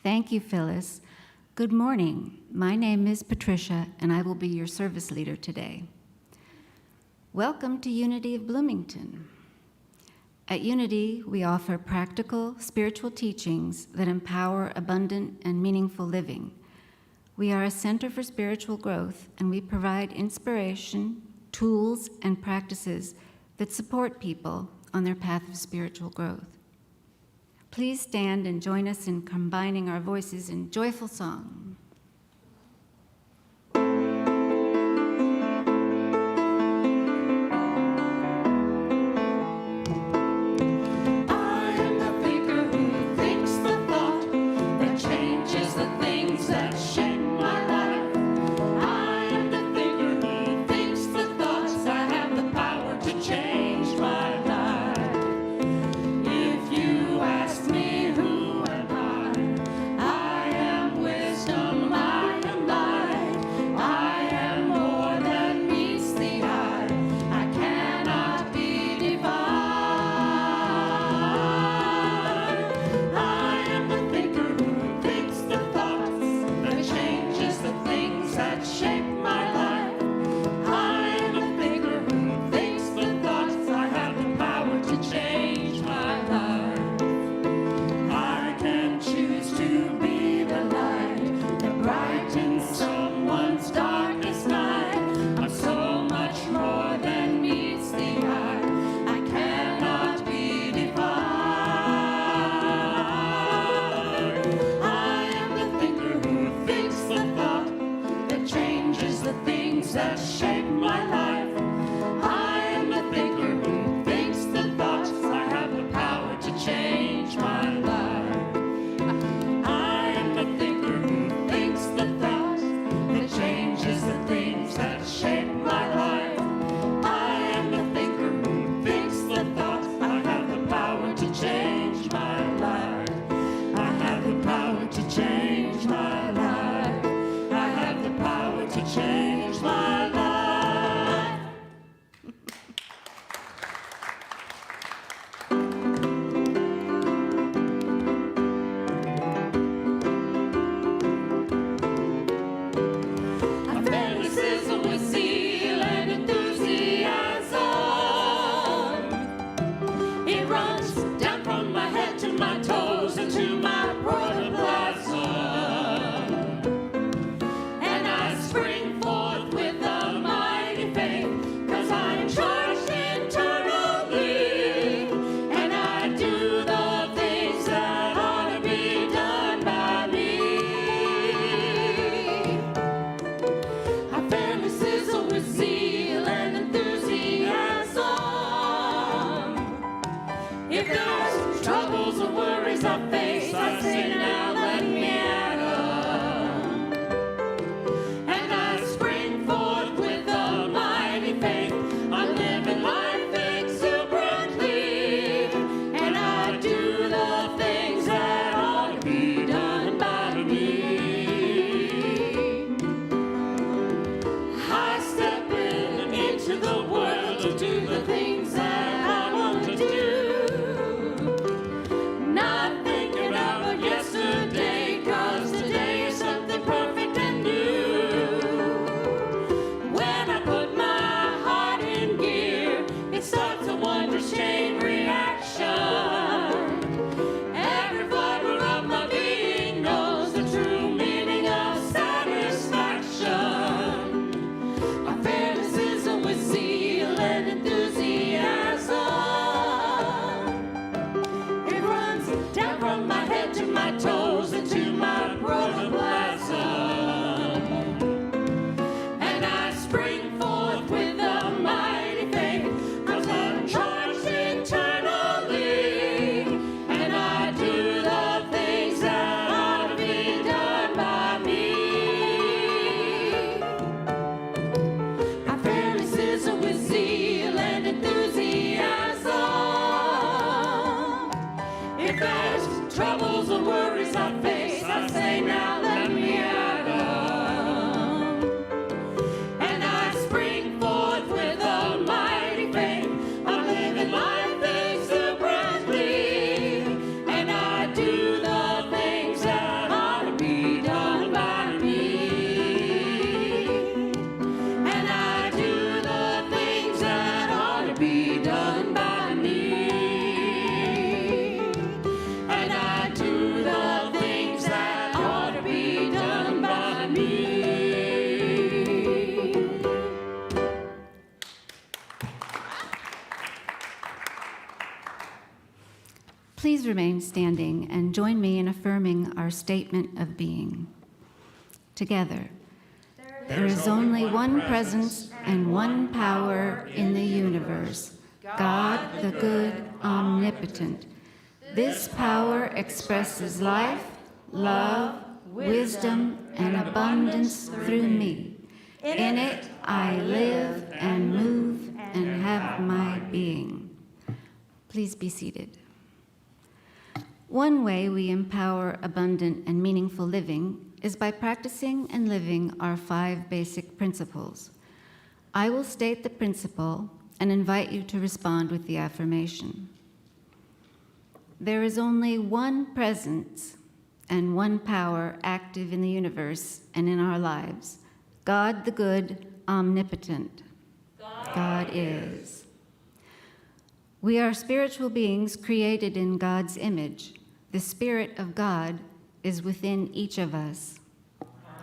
Thank you, Phyllis. Good morning. My name is Patricia, and I will be your service leader today. Welcome to Unity of Bloomington. At Unity, we offer practical, spiritual teachings that empower abundant and meaningful living. We are a center for spiritual growth, and we provide inspiration, tools, and practices that support people on their path of spiritual growth. Please stand and join us in combining our voices in joyful song. Life exuberantly, and I do the things that standing and join me in affirming our statement of being. Together, there is only one presence and one power in the universe, God the good, omnipotent. This power expresses life, love, wisdom, and abundance through me. In it I live and move and have my being. Please be seated. One way we empower abundant and meaningful living is by practicing and living our 5 basic principles. I will state the principle and invite you to respond with the affirmation. There is only one presence and one power active in the universe and in our lives, God the good, omnipotent. God is. We are spiritual beings created in God's image. The Spirit of God is within each of us.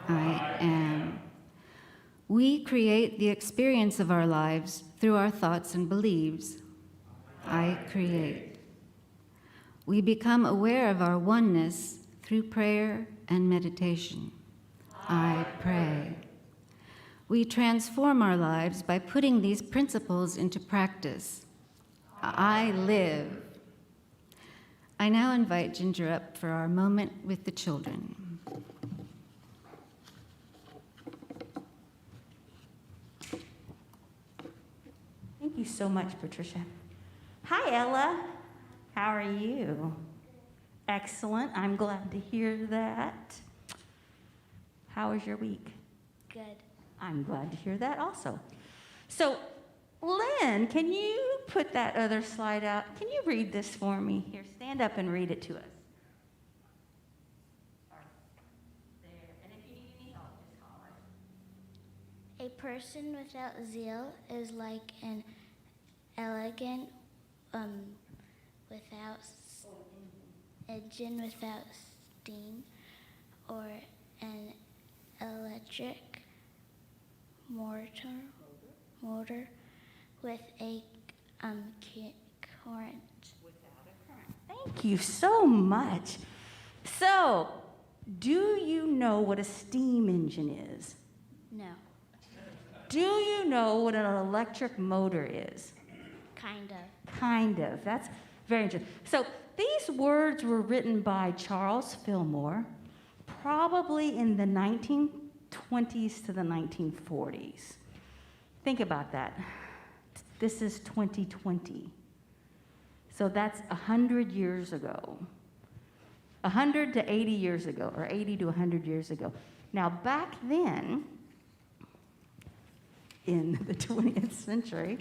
I am. We create the experience of our lives through our thoughts and beliefs. I create. We become aware of our oneness through prayer and meditation. I pray. We transform our lives by putting these principles into practice. I live. I now invite Ginger up for our moment with the children. Thank you so much, Patricia. Hi, Ella. How are you? Excellent. I'm glad to hear that. How was your week? Good. I'm glad to hear that also. So, Lynn, can you put that other slide out? Can you read this for me? Here, stand up and read it to us. There. And if you need any help, just holler. A person without zeal is like an elegant without engine without steam, or an electric motor with a current. Without a current. Thank you so much. So, do you know what a steam engine is? No, Do you know what an electric motor is? kind of. Kind of. That's very interesting. So, these words were written by Charles Fillmore, probably in the 1920s to the 1940s. Think about that. This is 2020. So that's 100 years ago. 100 to 80 years ago, or 80 to 100 years ago. Now, back then, in the 20th century,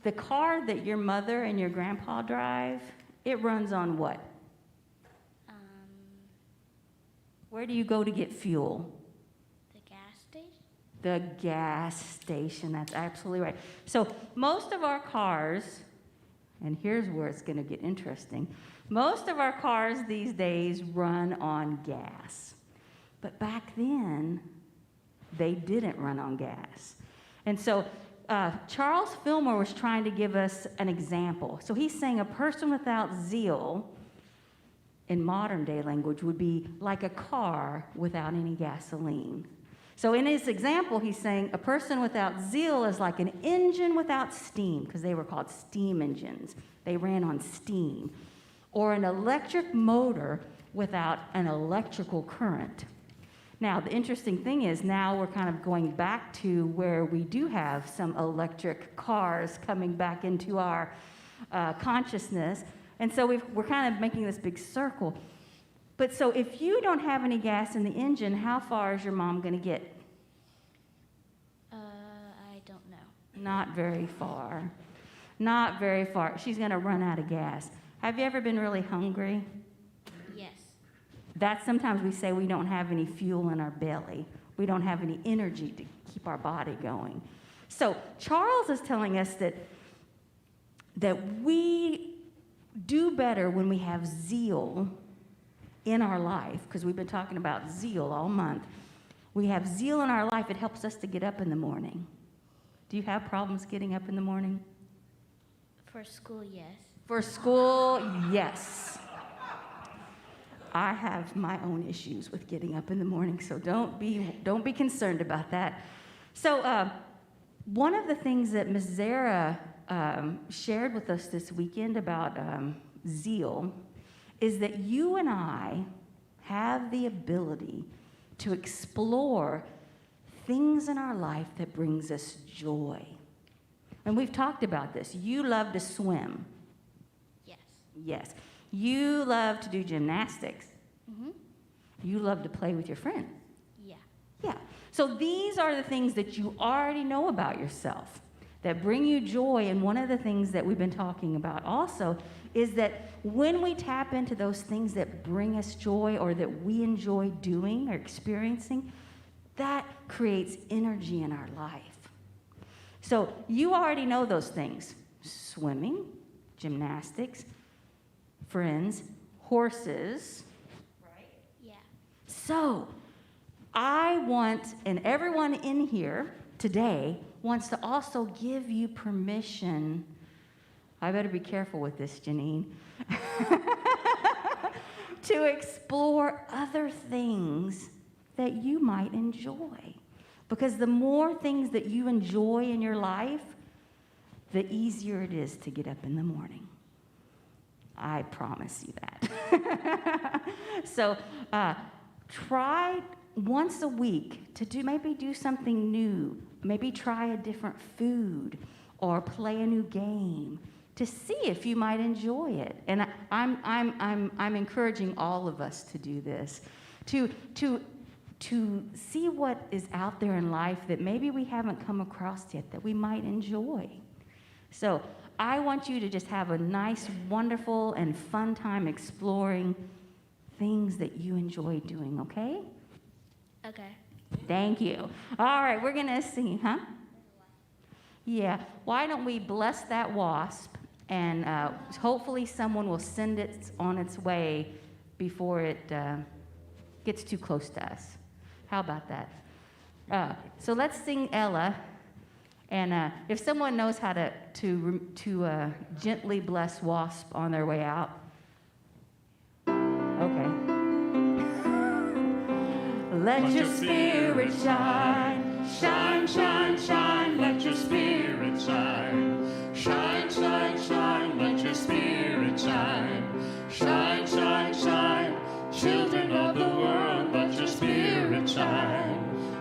the car that your mother and your grandpa drive, it runs on what? Where do you go to get fuel? The gas station? The gas station, that's absolutely right. So most of our cars, and here's where it's going to get interesting, most of our cars these days run on gas. But back then, they didn't run on gas. And so Charles Fillmore was trying to give us an example. So he's saying a person without zeal, in modern day language, would be like a car without any gasoline. So in his example, he's saying a person without zeal is like an engine without steam, because they were called steam engines. They ran on steam. Or an electric motor without an electrical current. Now, the interesting thing is now we're kind of going back to where we do have some electric cars coming back into our consciousness. And so we're kind of making this big circle. But so if you don't have any gas in the engine, how far is your mom going to get? I don't know. Not very far. Not very far. She's going to run out of gas. Have you ever been really hungry? Yes. That sometimes we say we don't have any fuel in our belly. We don't have any energy to keep our body going. So Charles is telling us that we do better when we have zeal in our life, because we've been talking about zeal all month. We have zeal in our life. It helps us to get up in the morning. Do you have problems getting up in the morning? For school, yes. For school, yes. I have my own issues with getting up in the morning, so don't be concerned about that. So one of the things that Ms. Zara shared with us this weekend about zeal is that you and I have the ability to explore things in our life that brings us joy. And we've talked about this. You love to swim. Yes. Yes. You love to do gymnastics. Mm-hmm. You love to play with your friends. Yeah. Yeah. So these are the things that you already know about yourself that bring you joy. And one of the things that we've been talking about also is that when we tap into those things that bring us joy or that we enjoy doing or experiencing, that creates energy in our life. So you already know those things: swimming, gymnastics, friends, horses. Yeah. So I want, and everyone in here today wants to also give you permission. I better be careful with this, Janine. To explore other things that you might enjoy. Because the more things that you enjoy in your life, the easier it is to get up in the morning. I promise you that. So try once a week to maybe do something new, maybe try a different food or play a new game to see if you might enjoy it. And I'm encouraging all of us to do this, to see what is out there in life that maybe we haven't come across yet that we might enjoy. So I want you to just have a nice, wonderful, and fun time exploring things that you enjoy doing, okay? Okay. Thank you. All right, we're going to sing, huh? Yeah. Why don't we bless that wasp, and hopefully someone will send it on its way before it gets too close to us. How about that? So let's sing Ella. And if someone knows how to gently bless wasp on their way out. Okay. Let your spirit shine, shine, shine, shine. Let your spirit shine, shine, shine, shine. Let your spirit shine, shine, shine, shine. Children of the world, let your spirit shine.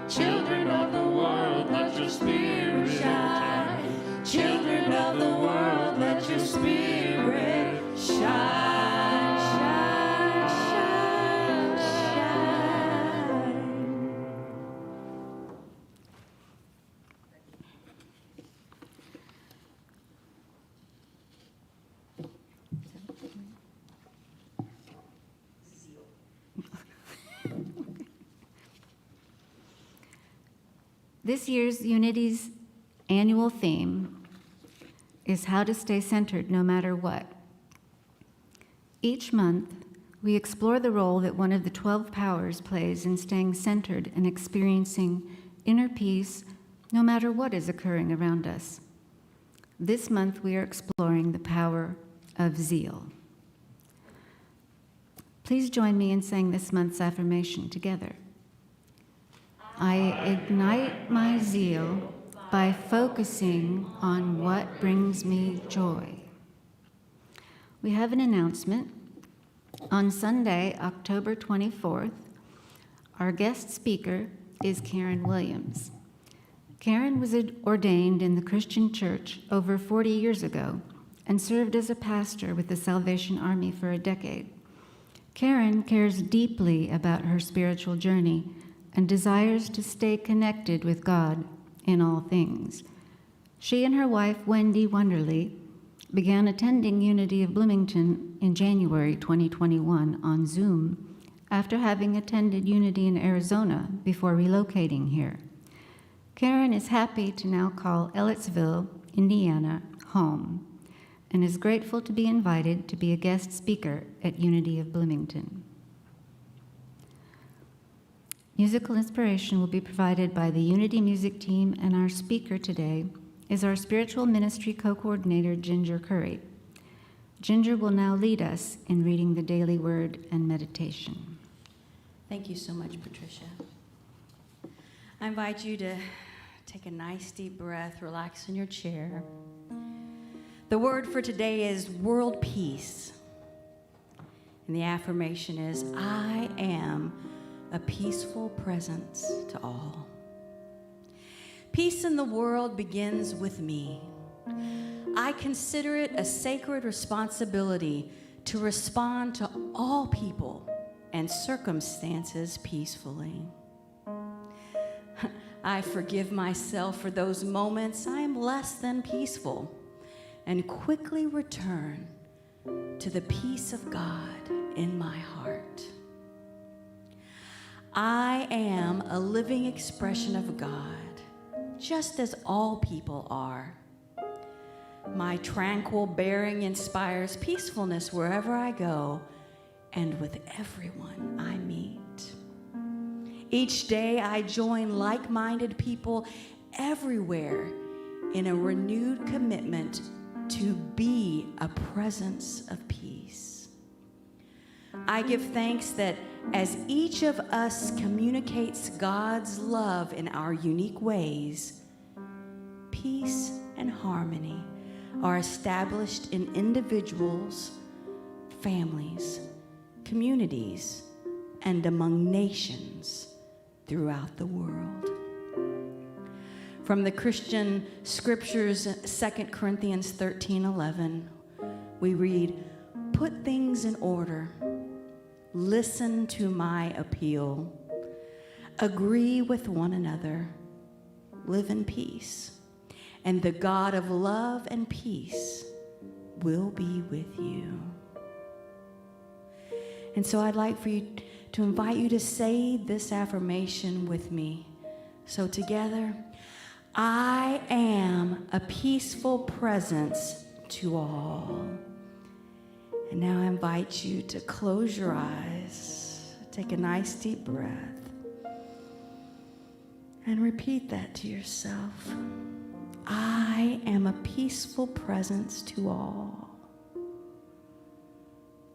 Children of the world, let your spirit shine. Children of the world, let your spirit shine, shine, shine, shine. This year's Unity's annual theme is how to stay centered no matter what. Each month, we explore the role that one of the 12 powers plays in staying centered and experiencing inner peace no matter what is occurring around us. This month, we are exploring the power of zeal. Please join me in saying this month's affirmation together. I ignite my zeal by focusing on what brings me joy. We have an announcement. On Sunday, October 24th, our guest speaker is Karen Williams. Karen was ordained in the Christian Church over 40 years ago and served as a pastor with the Salvation Army for a decade. Karen cares deeply about her spiritual journey and desires to stay connected with God in all things. She and her wife, Wendy Wonderly, began attending Unity of Bloomington in January 2021 on Zoom after having attended Unity in Arizona before relocating here. Karen is happy to now call Ellettsville, Indiana, home, and is grateful to be invited to be a guest speaker at Unity of Bloomington. Musical inspiration will be provided by the Unity Music Team, and our speaker today is our Spiritual Ministry Co-Coordinator, Ginger Curry. Ginger will now lead us in reading the daily word and meditation. Thank you so much, Patricia. I invite you to take a nice deep breath, relax in your chair. The word for today is world peace. And the affirmation is, I am a peaceful presence to all. Peace in the world begins with me. I consider it a sacred responsibility to respond to all people and circumstances peacefully. I forgive myself for those moments I am less than peaceful and quickly return to the peace of God in my heart. I am a living expression of God, just as all people are. My tranquil bearing inspires peacefulness wherever I go and with everyone I meet. Each day I join like-minded people everywhere in a renewed commitment to be a presence of peace. I give thanks that as each of us communicates God's love in our unique ways, peace and harmony are established in individuals, families, communities, and among nations throughout the world. From the Christian scriptures, 2 Corinthians 13:11, we read, "Put things in order. Listen to my appeal. Agree with one another. Live in peace. And the God of love and peace will be with you." And so I'd like for you to invite you to say this affirmation with me. So together, I am a peaceful presence to all. And now I invite you to close your eyes, take a nice deep breath, and repeat that to yourself. I am a peaceful presence to all.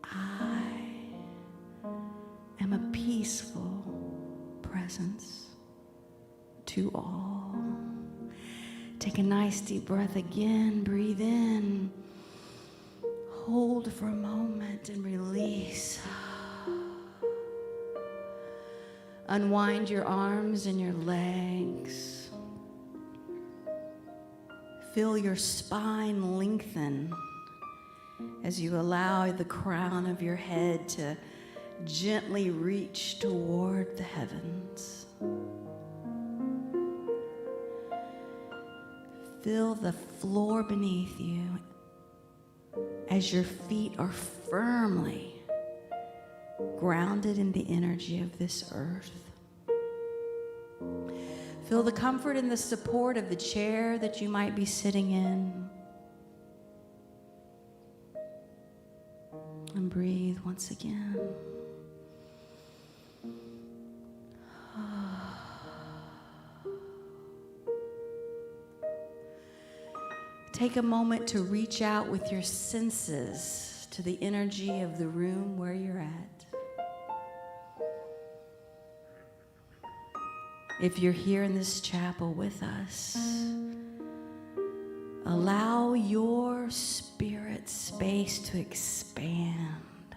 I am a peaceful presence to all. Take a nice deep breath again. Breathe in. Hold for a moment and release. Unwind your arms and your legs. Feel your spine lengthen as you allow the crown of your head to gently reach toward the heavens. Feel the floor beneath you as your feet are firmly grounded in the energy of this earth. Feel the comfort and the support of the chair that you might be sitting in. And breathe once again. Take a moment to reach out with your senses to the energy of the room where you're at. If you're here in this chapel with us, allow your spirit space to expand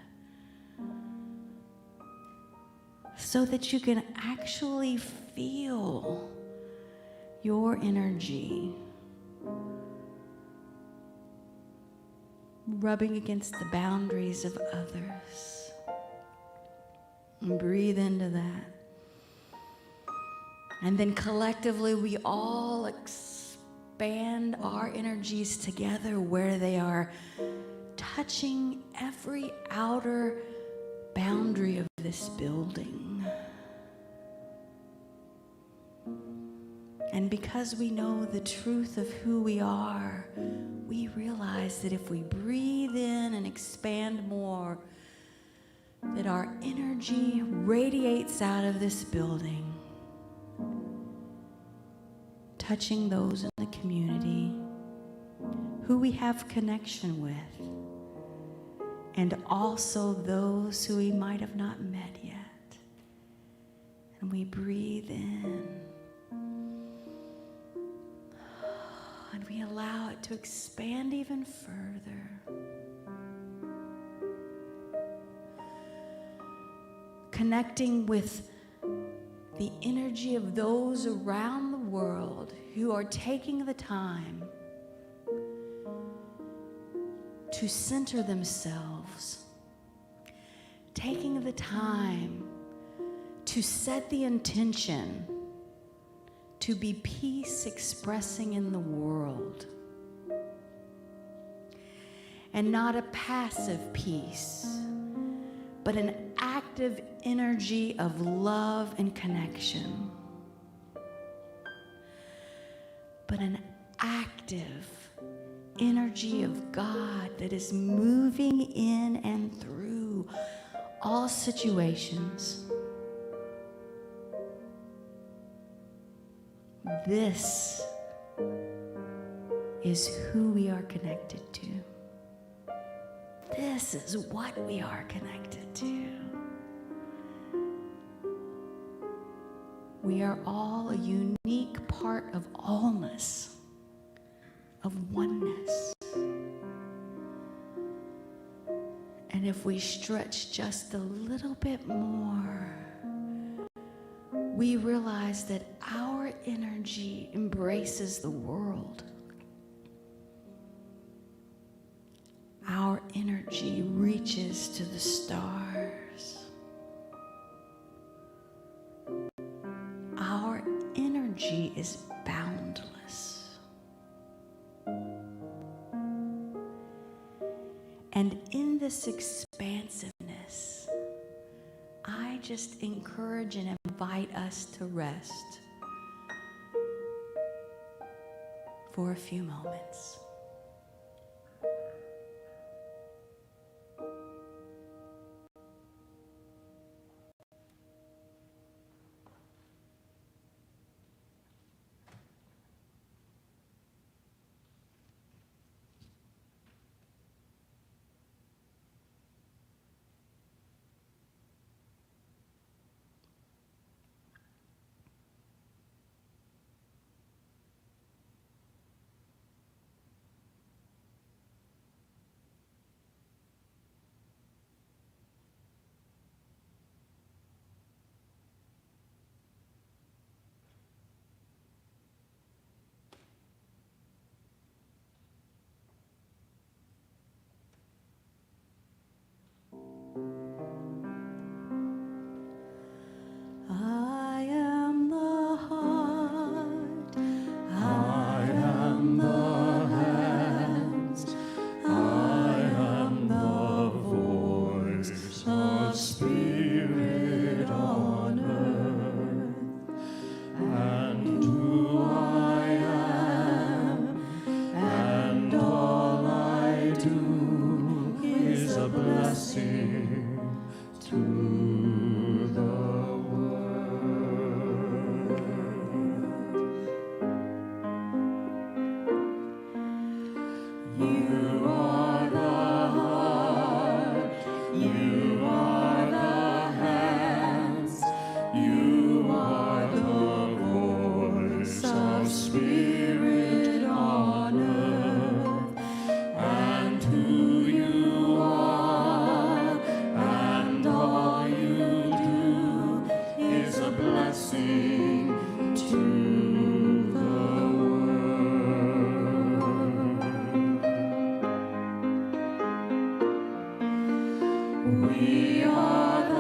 so that you can actually feel your energy rubbing against the boundaries of others. And breathe into that. And then collectively, we all expand our energies together where they are touching every outer boundary of this building. And because we know the truth of who we are, we realize that if we breathe in and expand more, that our energy radiates out of this building, touching those in the community who we have connection with, and also those who we might have not met yet. And we breathe in, and we allow it to expand even further. Connecting with the energy of those around the world who are taking the time to center themselves, taking the time to set the intention to be peace expressing in the world, and not a passive peace, but an active energy of love and connection, but an active energy of God that is moving in and through all situations. This is who we are connected to. This is what we are connected to. We are all a unique part of allness, of oneness. And if we stretch just a little bit more, we realize that our energy embraces the world. Our energy reaches to the stars. Our energy is boundless. And in this expansiveness, I just encourage and invite us to rest for a few moments. I am the heart, I am the hands, I am the voice of spirit on earth, and who I am, and all I do is a blessing to the world. You are the heart, you are the hands, you are the voice of spirit on earth, and who you are, and all you do is a blessing to the world. We are the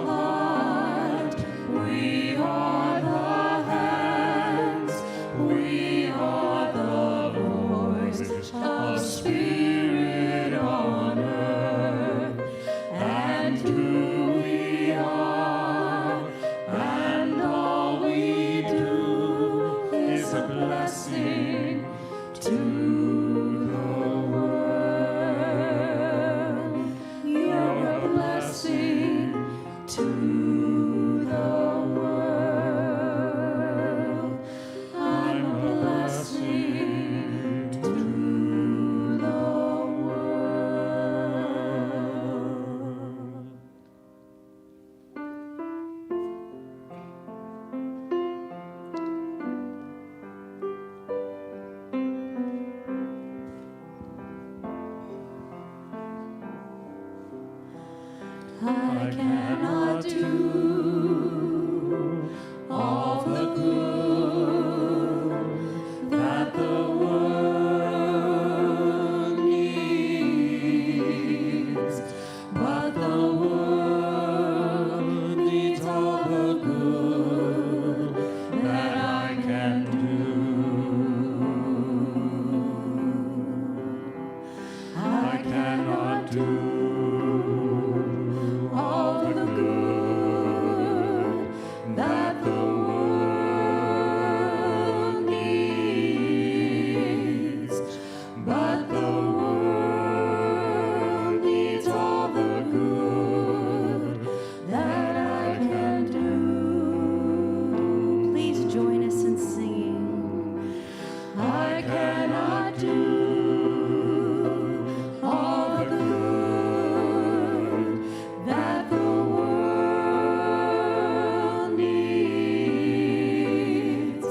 heart, we are the hands, we are the voice of spirit on earth, and who we are, and all we do is a blessing to the world. You're a blessing I cannot do all the good that the world needs, but the world needs all the good that I can do. I cannot do all the good that the world needs, but the world needs all the good that I can do. Please join us in singing. I cannot do all the good that the world needs,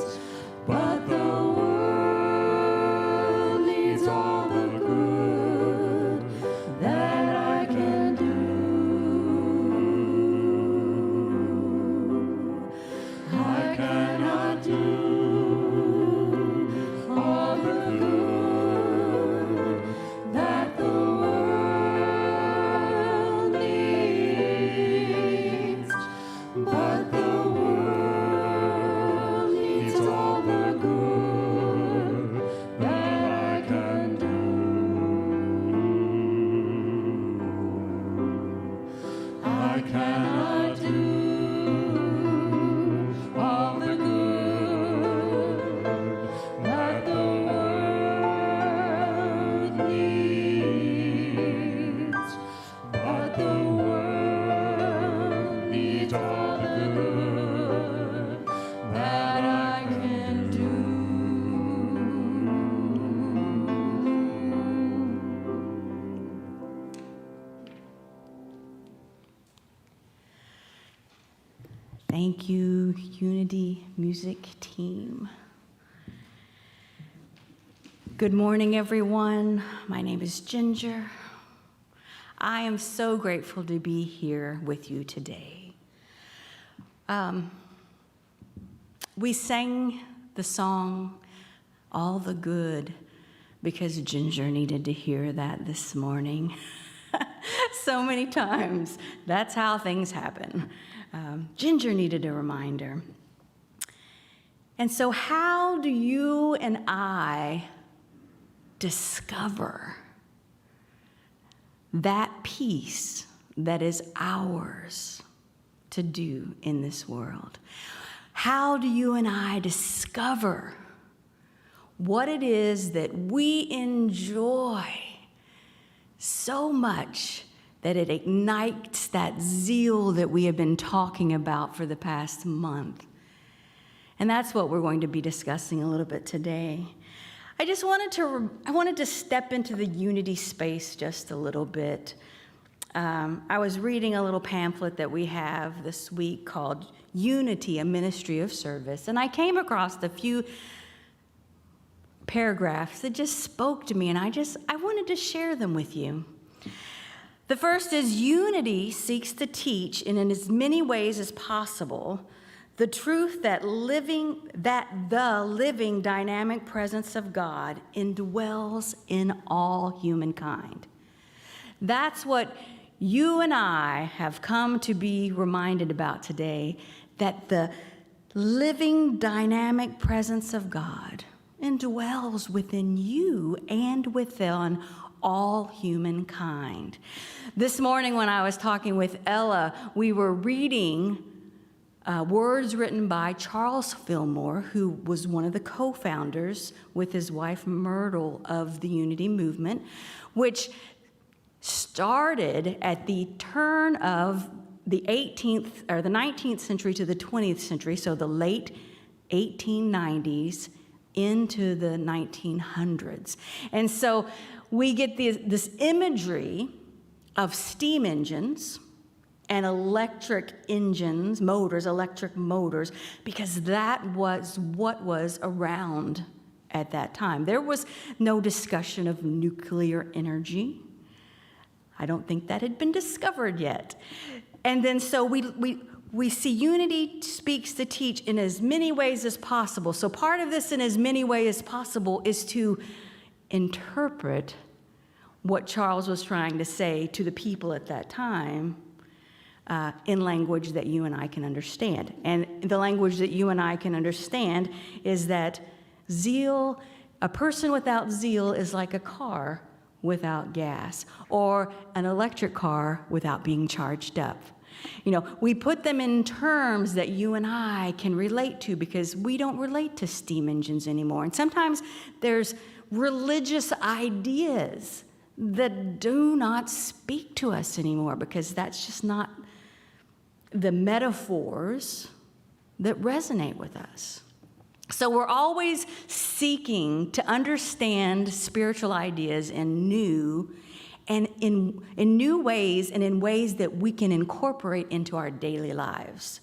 but the world needs all the good that I can do. I cannot do all the good that the world needs, but the world needs all the good that I can do. I cannot do all the good that the world needs, but the world needs all the good that I can do. Thank you, Unity Music Team. Good morning, everyone. My name is Ginger. I am so grateful to be here with you today. We sang the song, All the Good, because Ginger needed to hear that this morning. So many times. That's how things happen. Ginger needed a reminder. And so how do you and I discover that peace that is ours to do in this world? How do you and I discover what it is that we enjoy so much that it ignites that zeal that we have been talking about for the past month? And that's what we're going to be discussing a little bit today. I wanted to step into the unity space just a little bit. I was reading a little pamphlet that we have this week called Unity, a Ministry of Service, and I came across a few paragraphs that just spoke to me, and I wanted to share them with you. The first is, unity seeks to teach in as many ways as possible the truth that the living dynamic presence of God indwells in all humankind. That's what you and I have come to be reminded about today, that the living dynamic presence of God indwells within you and within all humankind. This morning when I was talking with Ella, we were reading words written by Charles Fillmore, who was one of the co-founders with his wife Myrtle of the Unity Movement, which started at the turn of the 19th century to the 20th century, so the late 1890s into the 1900s. And so we get this imagery of steam engines and electric motors, because that was what was around at that time. There was no discussion of nuclear energy. I don't think that had been discovered yet. And then so we see unity speaks to teach in as many ways as possible. So part of this in as many ways as possible is to interpret what Charles was trying to say to the people at that time in language that you and I can understand. And the language that you and I can understand is that zeal, a person without zeal is like a car without gas, or an electric car without being charged up. You know, we put them in terms that you and I can relate to because we don't relate to steam engines anymore. And sometimes there's religious ideas that do not speak to us anymore because that's just not the metaphors that resonate with us. So we're always seeking to understand spiritual ideas in new and in new ways and in ways that we can incorporate into our daily lives.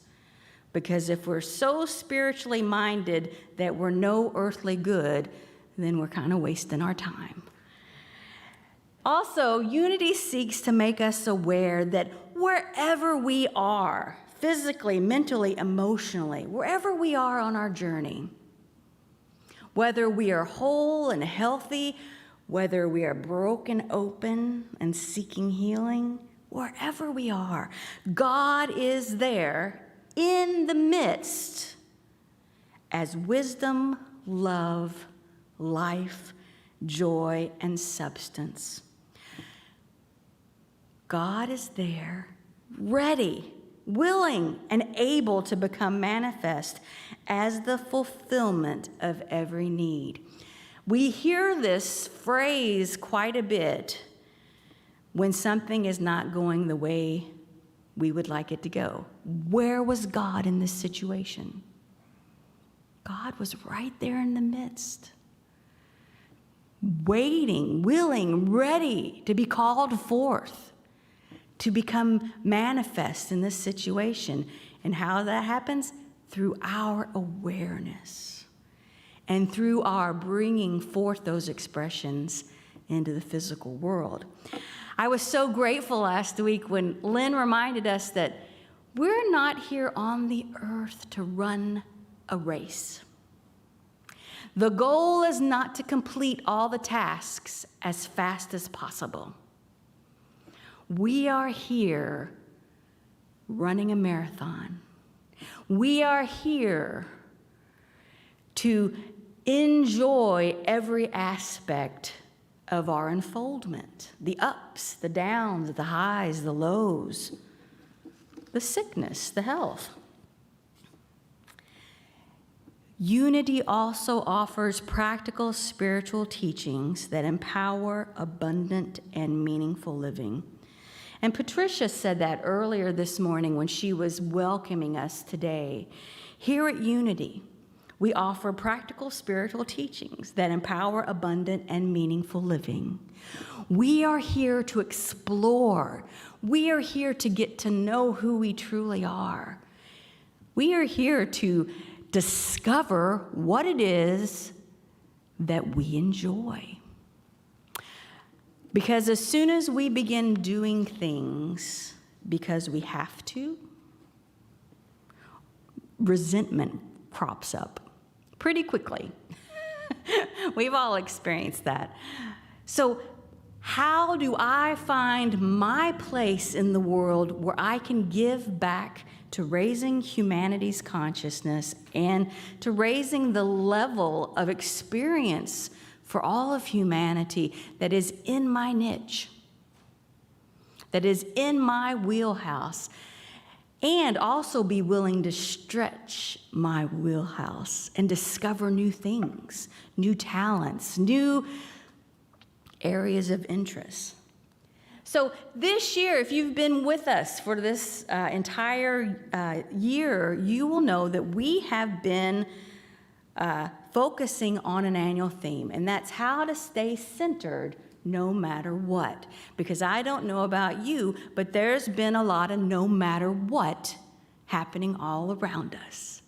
Because if we're so spiritually minded that we're no earthly good, then we're kind of wasting our time. Also, unity seeks to make us aware that wherever we are, physically, mentally, emotionally, wherever we are on our journey, whether we are whole and healthy, whether we are broken open and seeking healing, wherever we are, God is there in the midst as wisdom, love, life, joy, and substance. God is there, ready, willing, and able to become manifest as the fulfillment of every need. We hear this phrase quite a bit when something is not going the way we would like it to go. Where was God in this situation? God was right there in the midst, waiting, willing, ready to be called forth, to become manifest in this situation. And how that happens? Through our awareness and through our bringing forth those expressions into the physical world. I was so grateful last week when Lynn reminded us that we're not here on the earth to run a race. The goal is not to complete all the tasks as fast as possible. We are here running a marathon. We are here to enjoy every aspect of our unfoldment, the ups, the downs, the highs, the lows, the sickness, the health. Unity also offers practical spiritual teachings that empower abundant and meaningful living. And Patricia said that earlier this morning when she was welcoming us today. Here at Unity, we offer practical spiritual teachings that empower abundant and meaningful living. We are here to explore. We are here to get to know who we truly are. We are here to discover what it is that we enjoy. Because as soon as we begin doing things because we have to, resentment crops up pretty quickly. We've all experienced that. So how do I find my place in the world where I can give back to raising humanity's consciousness and to raising the level of experience for all of humanity that is in my niche, that is in my wheelhouse, and also be willing to stretch my wheelhouse and discover new things, new talents, new areas of interest. So this year, if you've been with us for this entire year, you will know that we have been focusing on an annual theme, and that's how to stay centered no matter what. Because I don't know about you, but there's been a lot of no matter what happening all around us.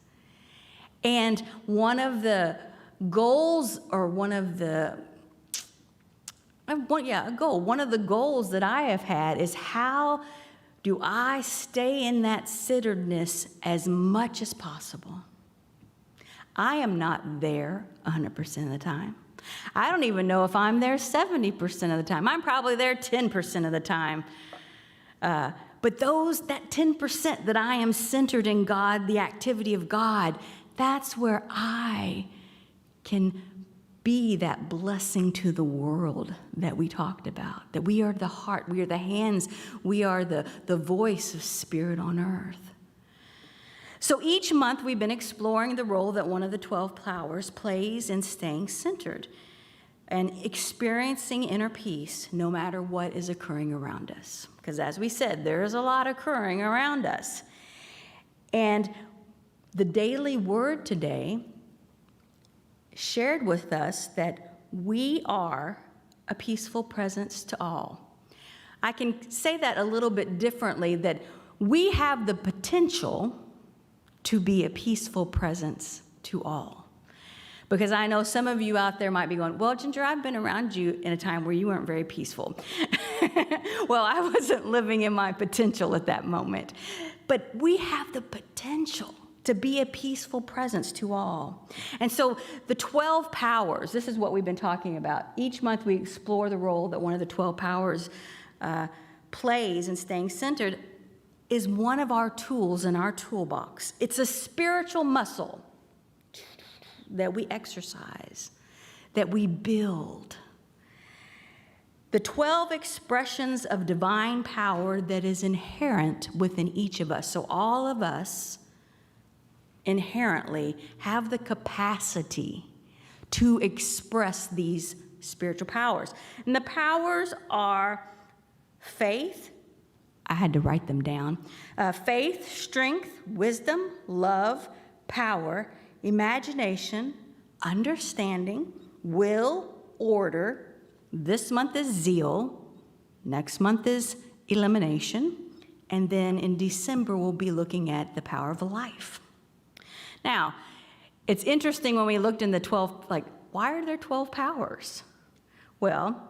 And one of the goals or one of the a goal. One of the goals that I have had is how do I stay in that centeredness as much as possible? I am not there 100% of the time. I don't even know if I'm there 70% of the time. I'm probably there 10% of the time. But that 10% that I am centered in God, the activity of God, that's where I can be that blessing to the world that we talked about, that we are the heart, we are the hands, we are the voice of Spirit on earth. So each month we've been exploring the role that one of the 12 powers plays in staying centered and experiencing inner peace no matter what is occurring around us. Because as we said, there is a lot occurring around us. And the daily word today shared with us that we are a peaceful presence to all. I can say that a little bit differently, that we have the potential to be a peaceful presence to all. Because I know some of you out there might be going, well, Ginger, I've been around you in a time where you weren't very peaceful. Well, I wasn't living in my potential at that moment. But we have the potential to be a peaceful presence to all. And so the 12 powers, this is what we've been talking about. Each month we explore the role that one of the 12 powers plays in staying centered, is one of our tools in our toolbox. It's a spiritual muscle that we exercise, that we build. The 12 expressions of divine power that is inherent within each of us. So all of us inherently have the capacity to express these spiritual powers. And the powers are faith. I had to write them down. Faith, strength, wisdom, love, power, imagination, understanding, will, order. This month is zeal. Next month is elimination. And then in December, we'll be looking at the power of life. Now, it's interesting when we looked in the 12, why are there 12 powers? Well,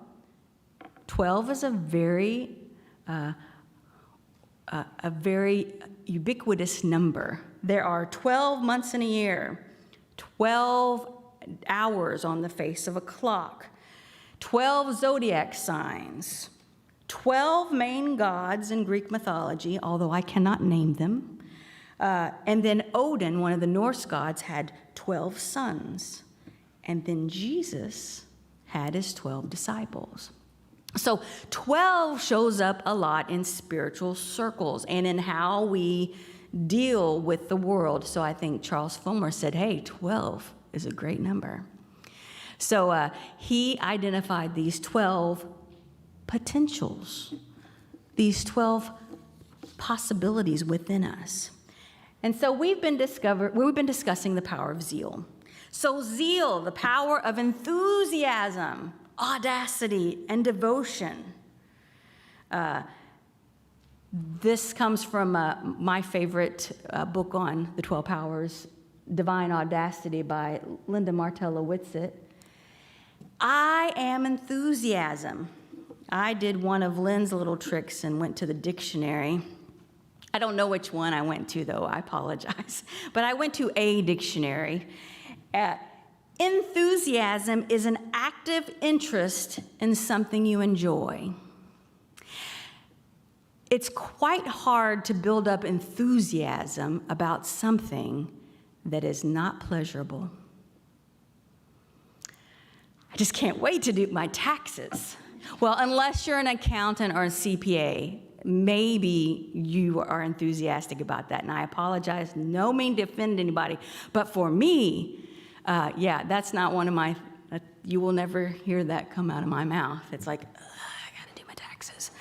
12 is a very ubiquitous number. There are 12 months in a year, 12 hours on the face of a clock, 12 zodiac signs, 12 main gods in Greek mythology, although I cannot name them. And then Odin, one of the Norse gods, had 12 sons. And then Jesus had his 12 disciples. So 12 shows up a lot in spiritual circles and in how we deal with the world. So I think Charles Fulmer said, hey, 12 is a great number. So he identified these 12 potentials, these 12 possibilities within us. And so we've been discussing the power of zeal. So zeal, the power of enthusiasm, audacity, and devotion. This comes from my favorite book on the 12 powers, Divine Audacity by Linda Martella-Whitsitt. I am enthusiasm. I did one of Lynn's little tricks and went to the dictionary. I don't know which one I went to, though. I apologize. But I went to a dictionary. Enthusiasm is an active interest in something you enjoy. It's quite hard to build up enthusiasm about something that is not pleasurable. I just can't wait to do my taxes. Well, unless you're an accountant or a CPA, maybe you are enthusiastic about that. And I apologize, no mean to offend anybody. But for me, that's not one of my, you will never hear that come out of my mouth. It's like, I gotta do my taxes.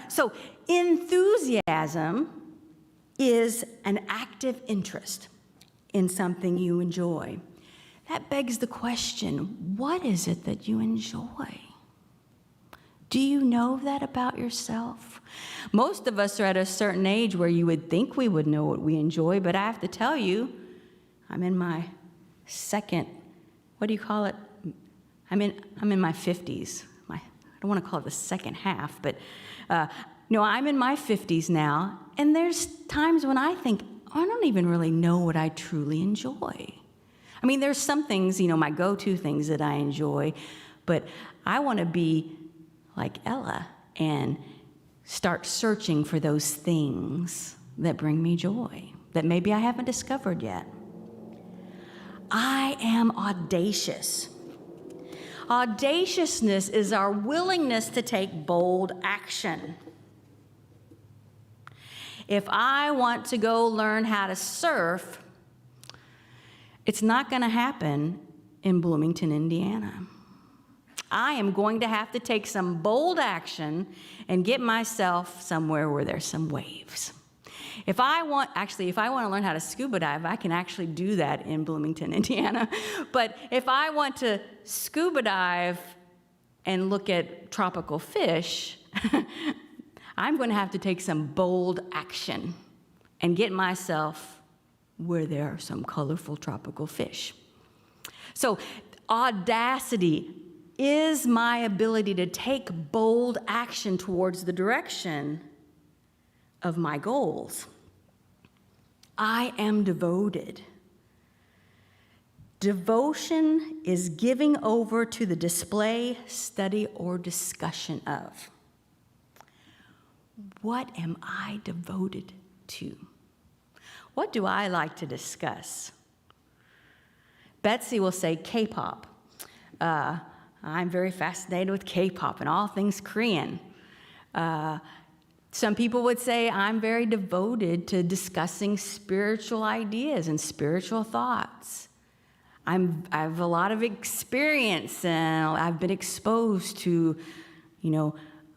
So enthusiasm is an active interest in something you enjoy. That begs the question, what is it that you enjoy? Do you know that about yourself? Most of us are at a certain age where you would think we would know what we enjoy, but I have to tell you, I'm in my second, what do you call it? I'm in my 50s, my don't want to call it the second half, but I'm in my 50s now, and there's times when I think, I don't even really know what I truly enjoy. I mean, there's some things, my go-to things that I enjoy, but I want to be like Ella and start searching for those things that bring me joy, that maybe I haven't discovered yet. I am audacious. Audaciousness is our willingness to take bold action. If I want to go learn how to surf, it's not going to happen in Bloomington, Indiana. I am going to have to take some bold action and get myself somewhere where there's some waves. If I want to learn how to scuba dive, I can actually do that in Bloomington, Indiana. But if I want to scuba dive and look at tropical fish, I'm going to have to take some bold action and get myself where there are some colorful tropical fish. So audacity is my ability to take bold action towards the direction of my goals. I am devoted. Devotion is giving over to the display, study, or discussion of. What am I devoted to? What do I like to discuss? Betsy will say K-pop. I'm very fascinated with K-pop and all things Korean. Some people would say I'm very devoted to discussing spiritual ideas and spiritual thoughts. I have a lot of experience, and I've been exposed to,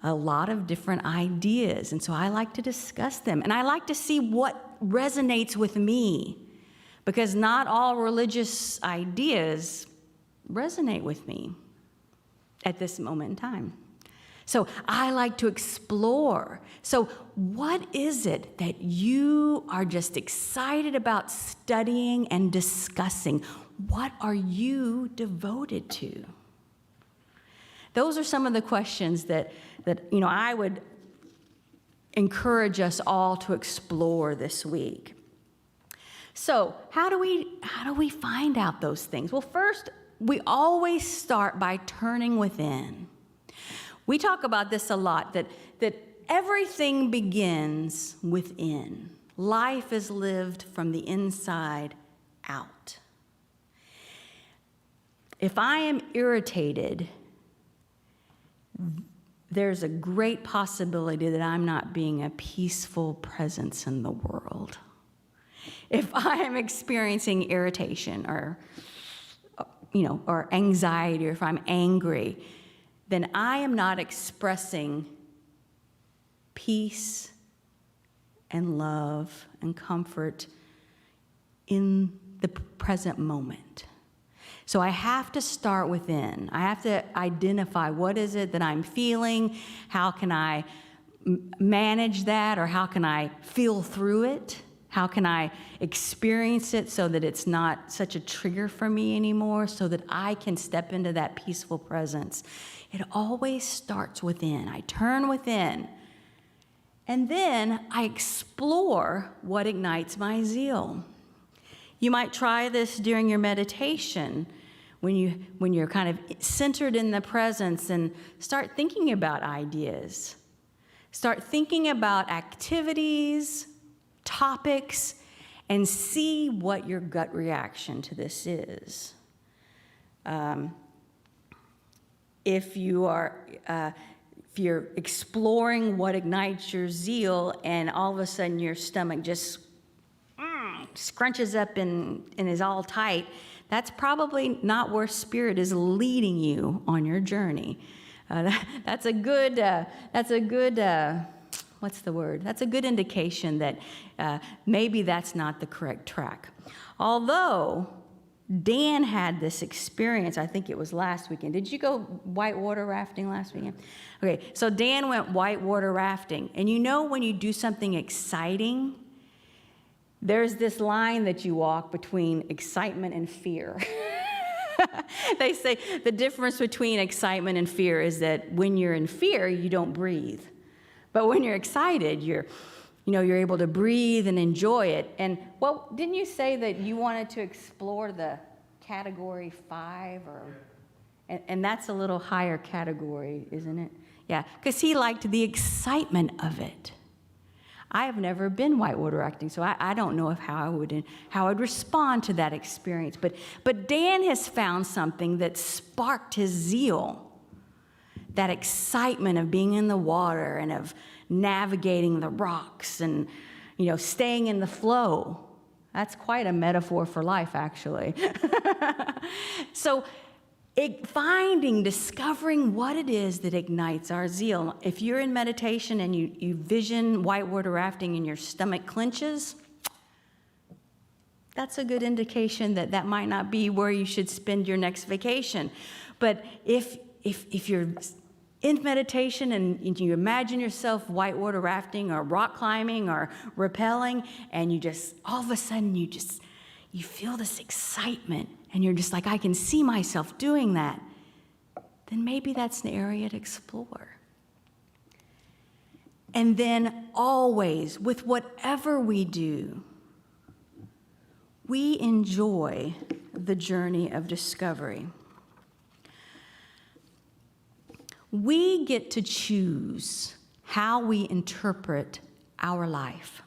a lot of different ideas, and so I like to discuss them. And I like to see what resonates with me, because not all religious ideas resonate with me at this moment in time. So I like to explore. So what is it that you are just excited about studying and discussing? What are you devoted to? Those are some of the questions that I would encourage us all to explore this week. So how do we find out those things? Well, first, we always start by turning within. We talk about this a lot, that everything begins within. Life is lived from the inside out. If I am irritated, there's a great possibility that I'm not being a peaceful presence in the world. If I am experiencing irritation or anxiety, or if I'm angry, then I am not expressing peace and love and comfort in the present moment. So I have to start within. I have to identify what is it that I'm feeling, how can I manage that, or how can I feel through it? How can I experience it so that it's not such a trigger for me anymore, so that I can step into that peaceful presence? It always starts within. I turn within, and then I explore what ignites my zeal. You might try this during your meditation when you're kind of centered in the presence, and start thinking about ideas. Start thinking about activities, topics, and see what your gut reaction to this is. If you're exploring what ignites your zeal, and all of a sudden your stomach just scrunches up and is all tight, that's probably not where Spirit is leading you on your journey. That's a good indication that maybe that's not the correct track. Although Dan had this experience, I think it was last weekend. Did you go whitewater rafting last weekend? Okay, so Dan went whitewater rafting. And when you do something exciting, there's this line that you walk between excitement and fear. They say the difference between excitement and fear is that when you're in fear, you don't breathe. But when you're excited, you're able to breathe and enjoy it. And, well, didn't you say that you wanted to explore the category 5 and that's a little higher category, isn't it? Yeah, because he liked the excitement of it. I have never been whitewater acting, so I don't know how I'd respond to that experience. But Dan has found something that sparked his zeal, that excitement of being in the water and of navigating the rocks and, staying in the flow. That's quite a metaphor for life, actually. So discovering what it is that ignites our zeal. If you're in meditation and you vision whitewater rafting and your stomach clenches, that's a good indication that might not be where you should spend your next vacation. But if you're in meditation and you imagine yourself whitewater rafting or rock climbing or rappelling, and you just, all of a sudden, you feel this excitement, and you're just like, I can see myself doing that, then maybe that's an area to explore. And then always, with whatever we do, we enjoy the journey of discovery. We get to choose how we interpret our life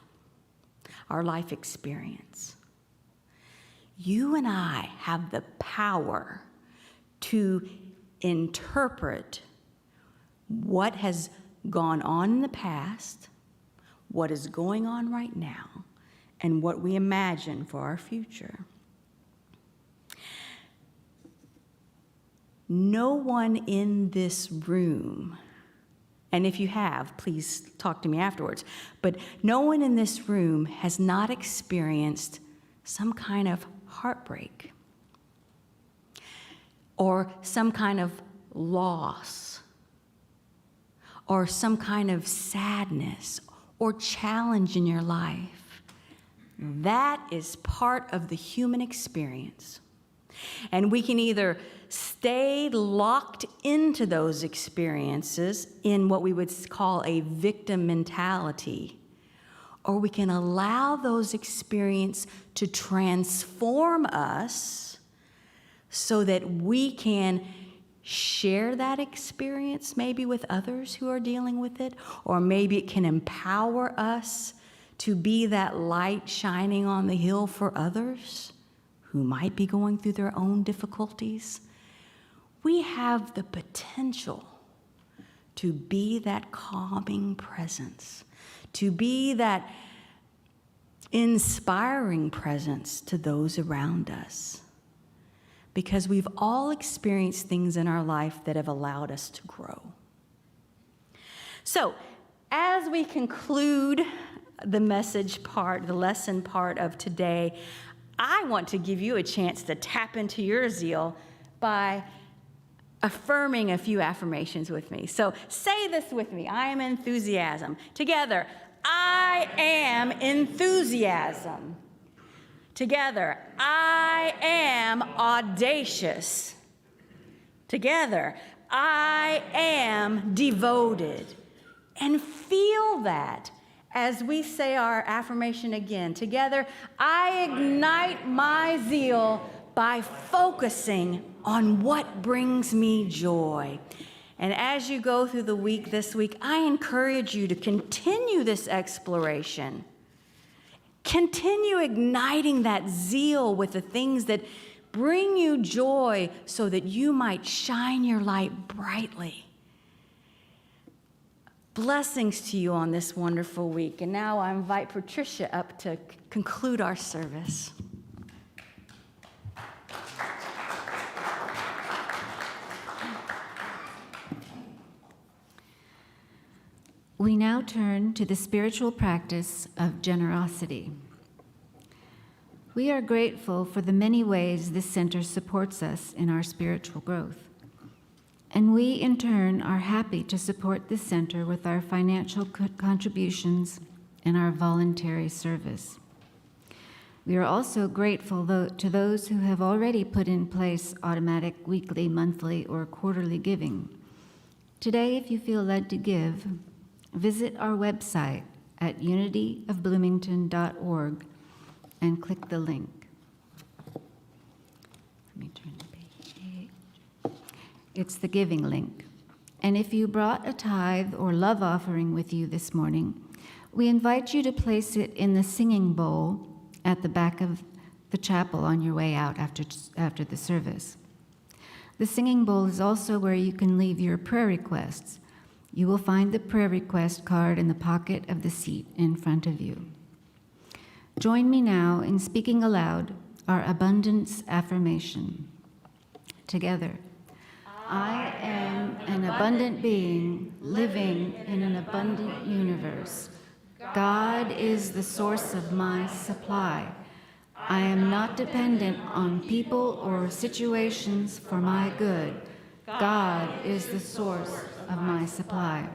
experience. You and I have the power to interpret what has gone on in the past, what is going on right now, and what we imagine for our future. No one in this room, and if you have, please talk to me afterwards, but no one in this room has not experienced some kind of heartbreak or some kind of loss or some kind of sadness or challenge in your life. That is part of the human experience. And we can either stay locked into those experiences in what we would call a victim mentality, or we can allow those experiences to transform us so that we can share that experience maybe with others who are dealing with it, or maybe it can empower us to be that light shining on the hill for others who might be going through their own difficulties. We have the potential to be that calming presence, to be that inspiring presence to those around us, because we've all experienced things in our life that have allowed us to grow. So, as we conclude the message part, the lesson part of today, I want to give you a chance to tap into your zeal by affirming a few affirmations with me. So say this with me. I am enthusiasm. Together, I am enthusiasm. Together, I am audacious. Together, I am devoted. And feel that as we say our affirmation again. Together, I ignite my zeal by focusing on what brings me joy. And as you go through the week this week, I encourage you to continue this exploration. Continue igniting that zeal with the things that bring you joy so that you might shine your light brightly. Blessings to you on this wonderful week. And now I invite Patricia up to conclude our service. We now turn to the spiritual practice of generosity. We are grateful for the many ways this center supports us in our spiritual growth. And we, in turn, are happy to support this center with our financial contributions and our voluntary service. We are also grateful to those who have already put in place automatic weekly, monthly, or quarterly giving. Today, if you feel led to give, visit our website at unityofbloomington.org and click the link. Let me turn the page. It's the giving link. And if you brought a tithe or love offering with you this morning, we invite you to place it in the singing bowl at the back of the chapel on your way out after the service. The singing bowl is also where you can leave your prayer requests. You will find the prayer request card in the pocket of the seat in front of you. Join me now in speaking aloud our abundance affirmation. Together, I am an abundant being living in an abundant universe. God is the source of my supply. I am not dependent on people or situations for my good. God is the source of my supply.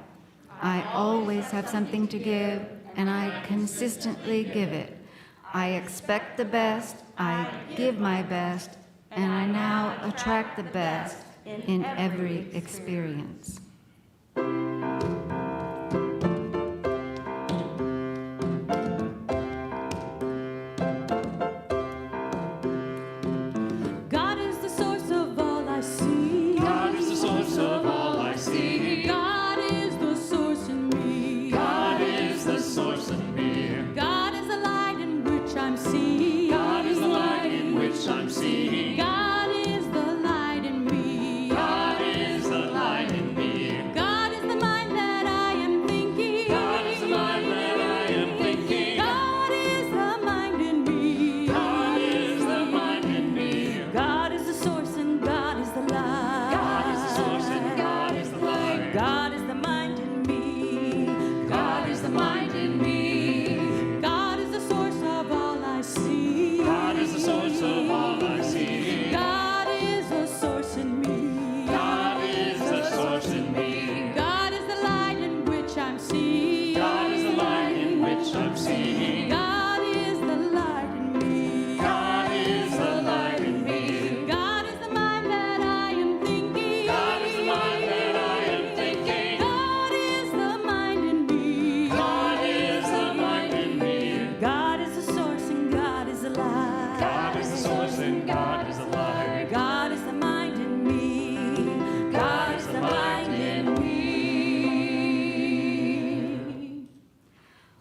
I always have something to give, and I consistently give it. I expect the best, I give my best, and I now attract the best in every experience.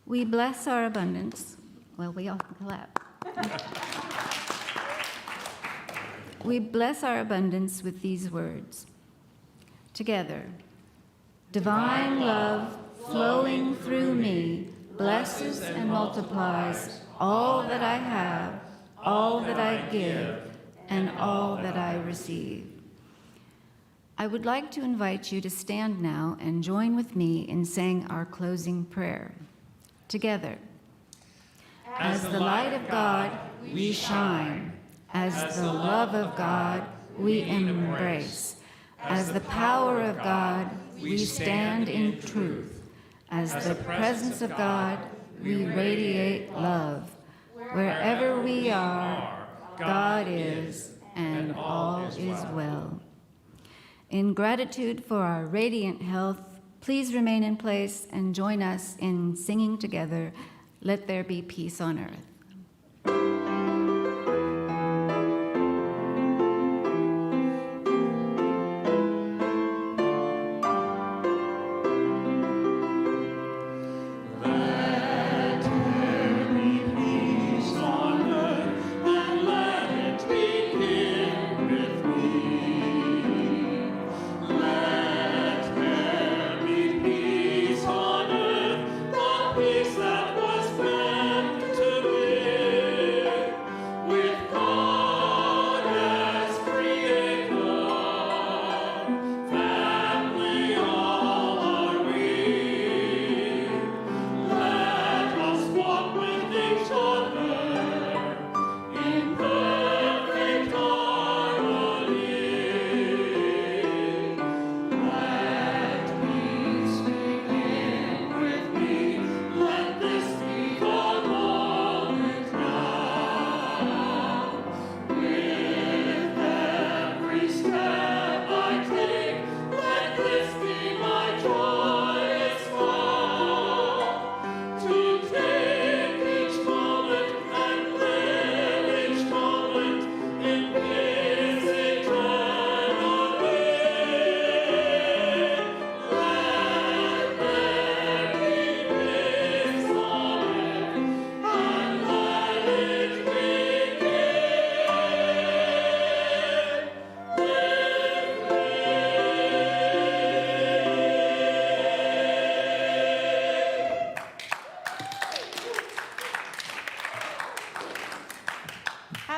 We bless our abundance. Well, we all can clap. We bless our abundance with these words. Together, divine love flowing through me blesses and multiplies all that I have, all that I give, and all that I receive. I would like to invite you to stand now and join with me in saying our closing prayer. Together, as the light of God, we shine. As the love of God, we embrace. As the power of God, we stand in truth. As the presence of God, we radiate love. Wherever we are, God is, and all is well. In gratitude for our radiant health, please remain in place and join us in singing together, "Let There Be Peace on Earth." Peace that was meant to be.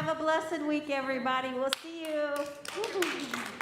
Have a blessed week, everybody. We'll see you.